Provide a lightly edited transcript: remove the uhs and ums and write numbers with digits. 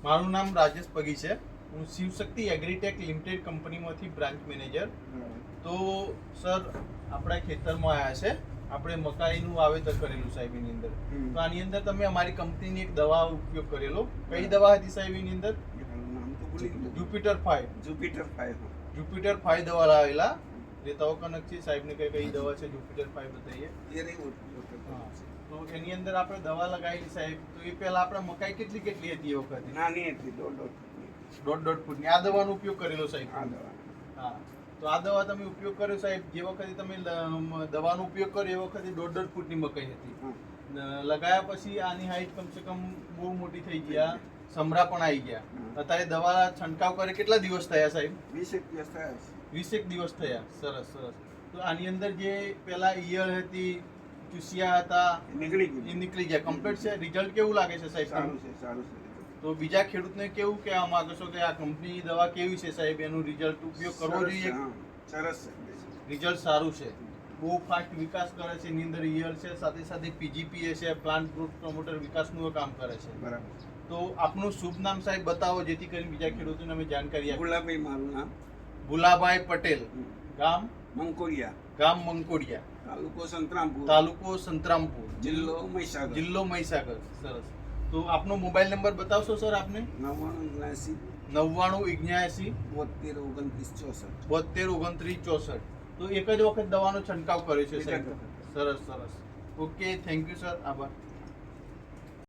મારું નામ રાજેશ પગી છે. હું શિવશક્તિ એગ્રીટેક લિમિટેડ કંપનીમાંથી બ્રાન્ચ મેનેજર. તો સર આપણા ખેતરમાં આવ્યા છે. આપણે મકાઈનું વાવેતર કરેલું સાહેબ એની અંદર. તો આની અંદર તમે અમારી કંપનીની એક દવા ઉપયોગ કરેલો. કઈ દવા હતી સાહેબ એની અંદર? જુપિટર 5 દવા લાવેલા. જે તવકનક છે સાહેબને કઈ દવા છે જુપિટર 5 બતાવીએ. તો એની અંદર આપણે દવા લગાવેલી સાહેબ. તો એ પહેલા આપણે મકાઈ કેટલી હતી એ વખતે? નાની હતી, 1.5 ફૂટની. આ દવાનો ઉપયોગ કરેલો સાહેબ? હા. તો આ દવા તમે ઉપયોગ કર્યો સાહેબ. જે વખતે તમે દવાનો ઉપયોગ કર્યો એ વખતે 1.5 ફૂટની મકાઈ હતી. લગાયા પછી આની હાઈટ કમસે કમ બહુ મોટી થઈ ગયા, સમરા પણ આવી ગયા. અત્યારે દવા છંટકાવ કરે કેટલા દિવસ થયા સાહેબ? 20 દિવસ થયા. સરસ સરસ. તો આની અંદર જે પેલા ઈયળ હતી, ચૂસિયા હતા, એ નીકળી ગયા કમ્પ્લીટ છે. રિઝલ્ટ કેવું લાગે છે સાહેબ? સારું છે. તો બીજા ખેડૂતને કેવું કહેવા માંગો છો કે આ કંપની દવા કેવી છે સાહેબ? એનું રિઝલ્ટ ઉપયોગ કરવો જોઈએ? સરસ છે. રિઝલ્ટ સારું છે. બહુ ફાસ્ટ વિકાસ કરે છે. એની અંદર ઈયળ છે, સાથે સાથે પીજીપીએ છે, પ્લાન્ટ ગ્રોથ પ્રમોટર વિકાસનું કામ કરે છે. બરાબર. તો આપનું શુભ નામ સાહેબ બતાવો, જેથી કરીને બીજા ખેડૂતોને અમે જાણકારી આપીએ. ભુલાભાઈ મારું નામ. ભુલાભાઈ પટેલ. ગામ મંકોડિયા. તાલુકો સંતરામપુર. જિલ્લો મહીસાગર. સરસ. તો આપનો મોબાઈલ નંબર બતાવશો સર આપને? 9979 7229 તો એક જ વખત દવાનો છંટકાવ કર્યો છે સાહેબ? સરસ સરસ. Okay, thank you sir. આભાર.